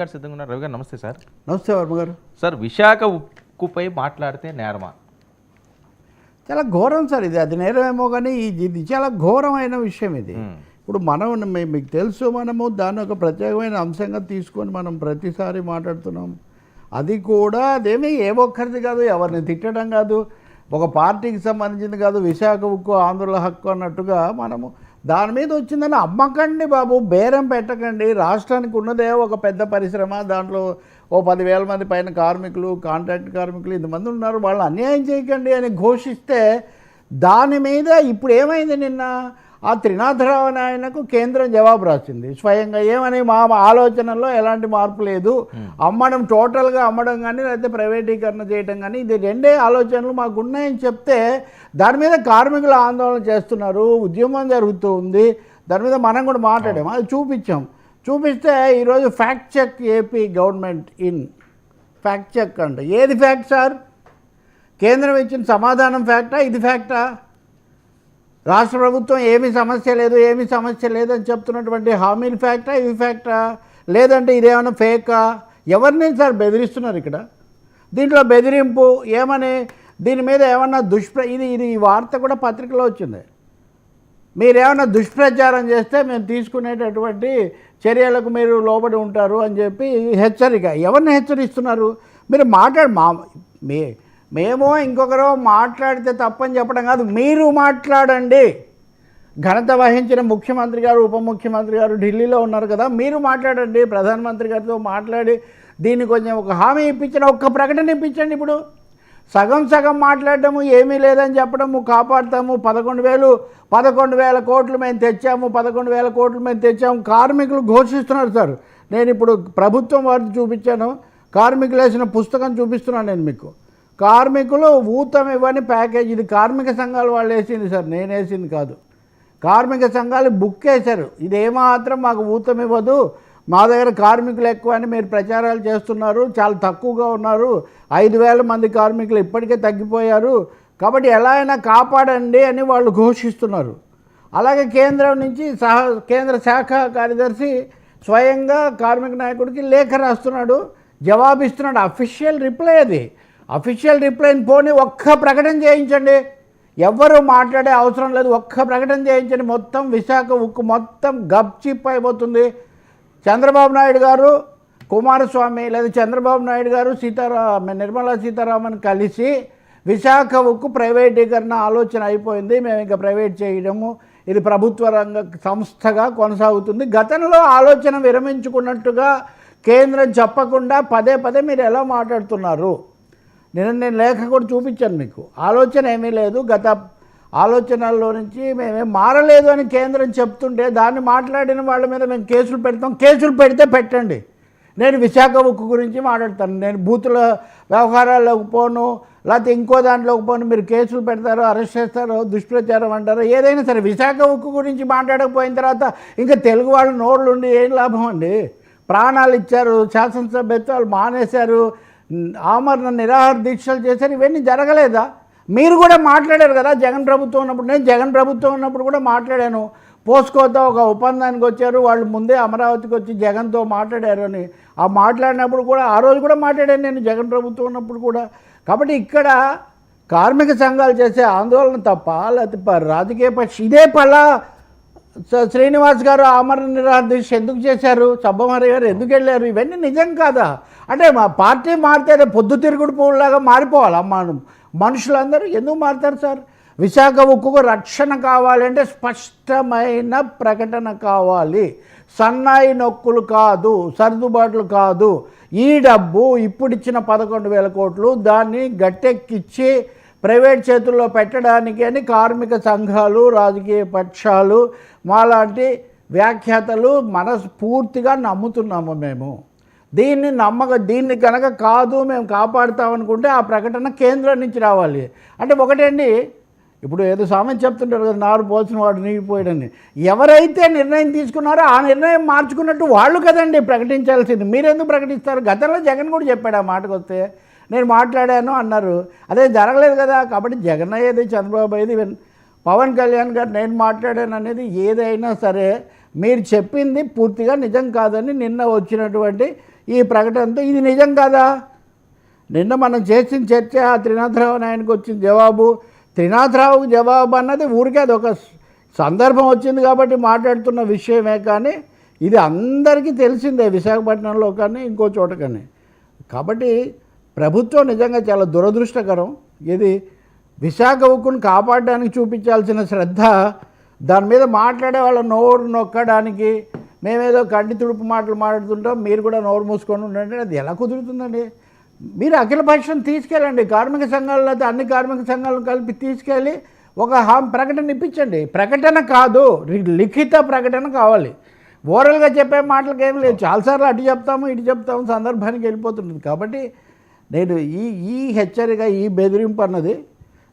గారు సిద్ధంగా ఉన్నారు. రవి గారు నమస్తే సార్. నమస్తే వర్మ గారు. సార్, విశాఖ ఉక్కుపై మాట్లాడితే నేరమా? చాలా ఘోరం సార్ ఇది. అది నేరమేమో కానీ ఇది చాలా ఘోరమైన విషయం ఇది. ఇప్పుడు మీకు తెలుసు, మనము దాన్ని ఒక ప్రత్యేకమైన అంశంగా తీసుకొని మనం ప్రతిసారి మాట్లాడుతున్నాం. అది కూడా అదేమీ ఏ ఒక్కరిది కాదు, ఎవరిని తిట్టడం కాదు, ఒక పార్టీకి సంబంధించింది కాదు. విశాఖ ఉక్కు ఆంధ్రుల హక్కు అన్నట్టుగా మనము దాని మీద వచ్చిందని అమ్మకండి బాబు, బేరం పెట్టకండి. రాష్ట్రానికి ఉన్నదే ఒక పెద్ద పరిశ్రమ, దాంట్లో ఓ 10,000 మంది పైన కార్మికులు, కాంట్రాక్ట్ కార్మికులు ఇంతమంది ఉన్నారు, వాళ్ళు అన్యాయం చేయకండి అని ఘోషిస్తే దాని మీద ఇప్పుడు ఏమైంది? నిన్న ఆ త్రినాథరావు అని ఆయనకు కేంద్రం జవాబు రాసింది స్వయంగా. ఏమని? మా ఆలోచనల్లో ఎలాంటి మార్పు లేదు, అమ్మడం టోటల్గా అమ్మడం కానీ లేకపోతే ప్రైవేటీకరణ చేయడం కానీ, ఇది రెండే ఆలోచనలు మాకు ఉన్నాయని చెప్తే దాని మీద కార్మికులు ఆందోళన చేస్తున్నారు, ఉద్యమం జరుగుతూ ఉంది. దాని మీద మనం కూడా మాట్లాడాము, అది చూపిస్తే ఈరోజు fact check AP government in fact check అంటే ఏది ఫ్యాక్ట్ సార్? కేంద్రం ఇచ్చిన సమాధానం ఫ్యాక్టా? ఇది ఫ్యాక్టా? రాష్ట్ర ప్రభుత్వం ఏమీ సమస్య లేదు అని చెప్తున్నటువంటి హామీలు ఫ్యాక్టా? ఇవి ఫ్యాక్టా? లేదంటే ఇదేమైనా ఫేకా? ఎవరిని సార్ బెదిరిస్తున్నారు ఇక్కడ? దీంట్లో బెదిరింపు ఏమని? దీని మీద ఏమన్నా ఇది ఈ వార్త కూడా పత్రికలో వచ్చింది. మీరేమన్నా దుష్ప్రచారం చేస్తే మేము తీసుకునేటటువంటి చర్యలకు మీరు లోబడి ఉంటారు అని చెప్పి హెచ్చరిక. ఎవరిని హెచ్చరిస్తున్నారు? మీరు మేము ఇంకొకరు మాట్లాడితే తప్పని చెప్పడం కాదు, మీరు మాట్లాడండి. ఘనత వహించిన ముఖ్యమంత్రి గారు, ఉప ముఖ్యమంత్రి గారు ఢిల్లీలో ఉన్నారు కదా, మీరు మాట్లాడండి. ప్రధానమంత్రి గారితో మాట్లాడి దీన్ని కొంచెం ఒక హామీ ఇప్పించండి, ఒక్క ప్రకటన ఇప్పించండి. ఇప్పుడు సగం మాట్లాడటము, ఏమీ లేదని చెప్పడము, కాపాడుతాము, 11,000 కోట్లు మేము తెచ్చాము, 11,000 కోట్లు మేము తెచ్చాము, కార్మికులు ఘోషిస్తున్నారు సార్. నేను ఇప్పుడు ప్రభుత్వం వారిని చూపించాను, కార్మికులు వేసిన పుస్తకం చూపిస్తున్నాను నేను మీకు. కార్మికులు ఊతం ఇవ్వని ప్యాకేజ్, ఇది కార్మిక సంఘాలు వాళ్ళు వేసింది సార్, నేను వేసింది కాదు. కార్మిక సంఘాలు బుక్ వేశారు, ఇది ఏమాత్రం మాకు ఊతం ఇవ్వదు, మా దగ్గర కార్మికులు ఎక్కువ అని మీరు ప్రచారాలు చేస్తున్నారు, చాలా తక్కువగా ఉన్నారు, 5,000 మంది కార్మికులు ఇప్పటికే తగ్గిపోయారు, కాబట్టి ఎలా అయినా కాపాడండి అని వాళ్ళు ఘోషిస్తున్నారు. అలాగే కేంద్రం నుంచి కేంద్ర శాఖ కార్యదర్శి స్వయంగా కార్మిక నాయకుడికి లేఖ రాస్తున్నాడు, జవాబిస్తున్నాడు. అఫీషియల్ రిప్లైని పోనీ ఒక్క ప్రకటన చేయించండి, ఎవ్వరూ మాట్లాడే అవసరం లేదు, ఒక్క ప్రకటన చేయించండి. మొత్తం విశాఖ ఉక్కు మొత్తం గప్చిప్ అయిపోతుంది. చంద్రబాబు నాయుడు గారు, కుమారస్వామి లేదా చంద్రబాబు నాయుడు గారు నిర్మలా సీతారామన్ కలిసి విశాఖ ఉక్కు ప్రైవేటీకరణ ఆలోచన అయిపోయింది, మేము ఇంకా ప్రైవేట్ చేయడము, ఇది ప్రభుత్వ రంగ సంస్థగా కొనసాగుతుంది. గతంలో ఆలోచన విరమించుకున్నట్టుగా కేంద్రం చెప్పకుండా పదే మీరు ఎలా మాట్లాడుతున్నారు? నేను లేఖ కూడా చూపించాను మీకు. ఆలోచన ఏమీ లేదు, గత ఆలోచనల్లో నుంచి మేమేం మారలేదు అని కేంద్రం చెప్తుంటే దాన్ని మాట్లాడిన వాళ్ళ మీద మేము కేసులు పెడతాం. కేసులు పెడితే పెట్టండి, నేను విశాఖ ఉక్కు గురించి మాట్లాడతాను. నేను బూతుల వ్యవహారాల్లోకి పోను, లేకపోతే ఇంకో దాంట్లోకి పోను. మీరు కేసులు పెడతారు, అరెస్ట్ చేస్తారు, దుష్ప్రచారం అంటారు, ఏదైనా సరే. విశాఖ ఉక్కు గురించి మాట్లాడకపోయిన తర్వాత ఇంకా తెలుగు వాళ్ళు నోళ్ళు ఉండి ఏం లాభం అండి? ప్రాణాలు ఇచ్చారు, శాసనసభ్యత్వాలు మానేశారు, ఆమరణ నిరాహార దీక్షలు చేశారు, ఇవన్నీ జరగలేదా? మీరు కూడా మాట్లాడారు కదా జగన్ ప్రభుత్వం ఉన్నప్పుడు. నేను జగన్ ప్రభుత్వం ఉన్నప్పుడు కూడా మాట్లాడాను. పోస్కోతో ఒక ఒప్పందానికి వచ్చారు, వాళ్ళు ముందే అమరావతికి వచ్చి జగన్తో మాట్లాడారు అని. ఆ మాట్లాడినప్పుడు కూడా ఆ రోజు కూడా మాట్లాడాను నేను జగన్ ప్రభుత్వం ఉన్నప్పుడు కూడా. కాబట్టి ఇక్కడ కార్మిక సంఘాలు చేసే ఆందోళన తప్ప, లేకపోతే రాజకీయ ఇదే శ్రీనివాస్ గారు ఆమరణ నిరాహార దీక్ష ఎందుకు చేశారు, సబ్బమరి గారు ఎందుకు వెళ్ళారు, ఇవన్నీ నిజం కాదా? అంటే మా పార్టీ మారితే పొద్దుతిరుగుడు పువ్వులాగా మారిపోవాలి మనుషులందరూ ఎందుకు మారుతారు సార్? విశాఖ ఉక్కుకు రక్షణ కావాలంటే స్పష్టమైన ప్రకటన కావాలి, సన్నాయి నొక్కులు కాదు, సర్దుబాట్లు కాదు. ఈ డబ్బు ఇప్పుడు ఇచ్చిన 11,000 కోట్లు దాన్ని గట్టెక్కిచ్చి ప్రైవేట్ చేతుల్లో పెట్టడానికి అని కార్మిక సంఘాలు, రాజకీయ పక్షాలు, మాలాంటి వ్యాఖ్యాతలు మనస్ఫూర్తిగా నమ్ముతున్నాము మేము. దీన్ని కనుక కాదు మేము కాపాడుతామనుకుంటే ఆ ప్రకటన కేంద్రం నుంచి రావాలి. అంటే ఒకటండి, ఇప్పుడు ఏదో సామెత చెప్తుంటారు కదా, నారు పోసిన వాడు నీగిపోయాడని. ఎవరైతే నిర్ణయం తీసుకున్నారో ఆ నిర్ణయం మార్చుకున్నట్టు వాళ్ళు కదండి ప్రకటించాల్సింది. మీరెందుకు ప్రకటిస్తారు? గతంలో జగన్ కూడా చెప్పాడు ఆ మాటకు వస్తే, నేను మాట్లాడాను అన్నారు, అదే జరగలేదు కదా. కాబట్టి జగన్ అయ్యేది, చంద్రబాబు అయ్యేది, పవన్ కళ్యాణ్ గారు నేను మాట్లాడాను అనేది ఏదైనా సరే మీరు చెప్పింది పూర్తిగా నిజం కాదని నిన్న వచ్చినటువంటి ఈ ప్రకటనతో ఇది నిజం కాదా? నిన్న మనం చేసిన చర్చ త్రినాథరావు నాయనకు వచ్చిన జవాబు, త్రినాథరావుకి జవాబు అన్నది ఊరికే అది ఒక సందర్భం వచ్చింది కాబట్టి మాట్లాడుతున్న విషయమే, కానీ ఇది అందరికీ తెలిసిందే విశాఖపట్నంలో కానీ ఇంకో చోట కానీ. కాబట్టి ప్రభుత్వం నిజంగా చాలా దురదృష్టకరం. ఇది విశాఖ ఉక్కును కాపాడడానికి చూపించాల్సిన శ్రద్ధ దాని మీద మాట్లాడే వాళ్ళ నోరు నొక్కడానికి మేమేదో కంటి తుడుపు మాటలు మాట్లాడుతుంటాం, మీరు కూడా నోరు మూసుకొని ఉండండి, అది ఎలా కుదురుతుందండి? మీరు అఖిలపక్షం తీసుకెళ్ళండి, కార్మిక సంఘాలలో అయితే అన్ని కార్మిక సంఘాలను కలిపి తీసుకెళ్ళి ఒక ప్రకటన ఇప్పించండి. ప్రకటన కాదు, లిఖిత ప్రకటన కావాలి. ఓరల్గా చెప్పే మాటలకు ఏం లేదు. చాలాసార్లు అటు చెప్తాము ఇటు చెప్తాము, సందర్భానికి వెళ్ళిపోతుంటుంది. కాబట్టి నేను ఈ హెచ్చరిక, ఈ బెదిరింపు అన్నది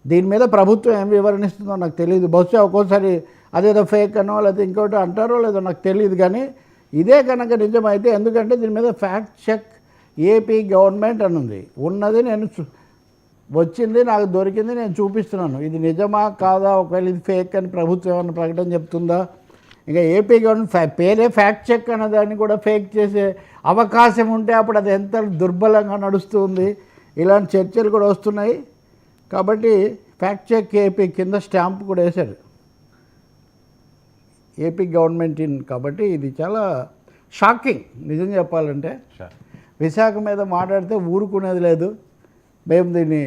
దీని మీద ప్రభుత్వం ఏం వివరణిస్తుందో నాకు తెలియదు. బహుశా ఒక్కోసారి అదేదో ఫేక్ అనో లేకపోతే ఇంకోటి అంటారో లేదో నాకు తెలియదు. కానీ ఇదే కనుక నిజమైతే, ఎందుకంటే దీని మీద ఫ్యాక్ట్ చెక్ ఏపీ గవర్నమెంట్ అని ఉంది, ఉన్నది నేను వచ్చింది నాకు దొరికింది నేను చూపిస్తున్నాను. ఇది నిజమా కాదా, ఒకవేళ ఇది ఫేక్ అని ప్రభుత్వం ఏమైనా ప్రకటన చెప్తుందా? ఇంకా ఏపీ గవర్నమెంట్ పేరే ఫ్యాక్ట్ చెక్ అన్నదాన్ని కూడా ఫేక్ చేసే అవకాశం ఉంటే అప్పుడు అది ఎంత దుర్బలంగా నడుస్తుంది. ఇలాంటి చర్చలు కూడా వస్తున్నాయి. కాబట్టి ఫ్యాక్ట్ చెక్ ఏపీ కింద స్టాంప్ కూడా వేశారు ఏపీ గవర్నమెంట్ ఇన్. కాబట్టి ఇది చాలా షాకింగ్ నిజం చెప్పాలంటే. విశాఖ మీద మాట్లాడితే ఊరుకునేది లేదు. మేము దీన్ని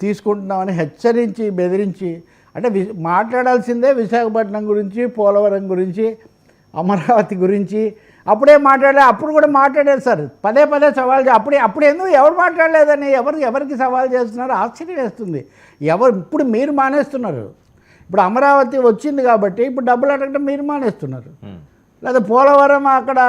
తీసుకుంటున్నామని హెచ్చరించి బెదిరించి, అంటే మాట్లాడాల్సిందే విశాఖపట్నం గురించి, పోలవరం గురించి, అమరావతి గురించి. అప్పుడే అప్పుడు కూడా మాట్లాడారు సార్, పదే పదే సవాల్. అప్పుడు ఎందుకు ఎవరు మాట్లాడలేదని ఎవరికి సవాల్ చేస్తున్నారు? ఆశ్చర్యం వేస్తుంది. ఇప్పుడు మీరు మానేస్తున్నారు. ఇప్పుడు అమరావతి వచ్చింది కాబట్టి ఇప్పుడు డబ్బులు అడగడం మీరు మానేస్తున్నారు. లేదా పోలవరం అక్కడ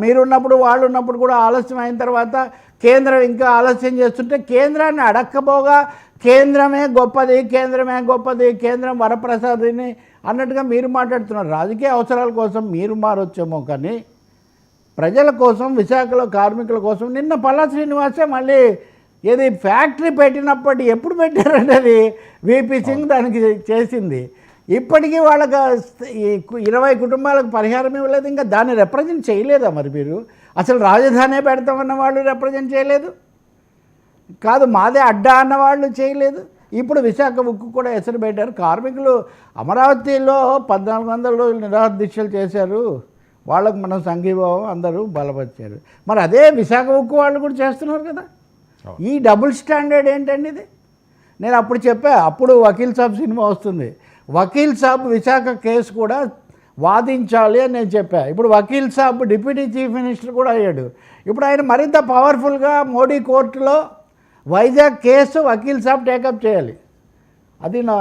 మీరున్నప్పుడు వాళ్ళు ఉన్నప్పుడు కూడా ఆలస్యం అయిన తర్వాత కేంద్రం ఇంకా ఆలస్యం చేస్తుంటే కేంద్రాన్ని అడక్కబోగా కేంద్రమే గొప్పది, కేంద్రమే గొప్పది, కేంద్రం వరప్రసాదిని అన్నట్టుగా మీరు మాట్లాడుతున్నారు. రాజకీయ అవసరాల కోసం మీరు మారొచ్చేమో, కానీ ప్రజల కోసం, విశాఖలో కార్మికుల కోసం. నిన్న పల్లా శ్రీనివాసే మళ్ళీ ఏది ఫ్యాక్టరీ పెట్టినప్పటి ఎప్పుడు పెట్టారంటే అది విపి సింగ్ దానికి చేసింది. ఇప్పటికీ వాళ్ళకి 20 కుటుంబాలకు పరిహారం ఇవ్వలేదు. ఇంకా దాన్ని రిప్రజెంట్ చేయలేదా మరి మీరు? అసలు రాజధానే పెడతామన్న వాళ్ళు రిప్రజెంట్ చేయలేదు. కాదు మాదే అడ్డా అన్న వాళ్ళు చేయలేదు. ఇప్పుడు విశాఖ ఉక్కు కూడా ఎసరు పెట్టారు. కార్మికులు అమరావతిలో 1400 రోజులు నిరాహార దీక్షలు చేశారు. వాళ్ళకు మనం సంఘీభావం అందరూ బలపరిచారు. మరి అదే విశాఖ ఉక్కు వాళ్ళు కూడా చేస్తున్నారు కదా. ఈ డబుల్ స్టాండర్డ్ ఏంటండి ఇది? నేను అప్పుడు చెప్పా, అప్పుడు వకీల్ సాబ్ సినిమా వస్తుంది, వకీల్ సాబ్ విశాఖ కేసు కూడా వాదించాలి అని నేను చెప్పా. ఇప్పుడు Vakeel Saab deputy chief minister కూడా అయ్యాడు. ఇప్పుడు ఆయన మరింత పవర్ఫుల్గా మోడీ కోర్టులో వైజాగ్ కేసు వకీల్ సాబ్ టేకప్ చేయాలి. అది నా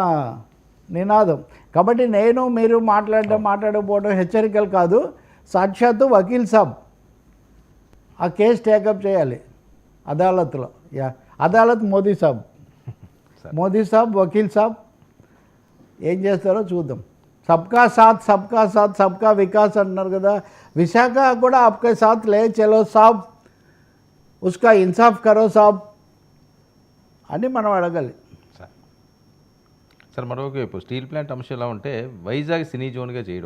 నినాదం. కాబట్టి నేను మీరు మాట్లాడకపోవడం హెచ్చరికలు కాదు, సాక్షాత్తు వకీల్ సాబ్ ఆ కేసు టేకప్ చేయాలి అదాలత్లో. అదాలత్ మోదీ సాబ్ వకీల్ సాబ్ ఏం చేస్తారో చూద్దాం. సబ్కా సాత్ సబ్కా వికాస్ అంటున్నారు కదా. విశాఖ కూడా ఆప్కే సాత్ లే చలో సాబ్, ఉస్కా ఇన్సాఫ్ కరో సాబ్ అని మనం అడగాలి. సార్ మరొక స్టీల్ ప్లాంట్ అంశం ఎలా ఉంటే వైజాగ్ సినీ జోన్గా చేయడం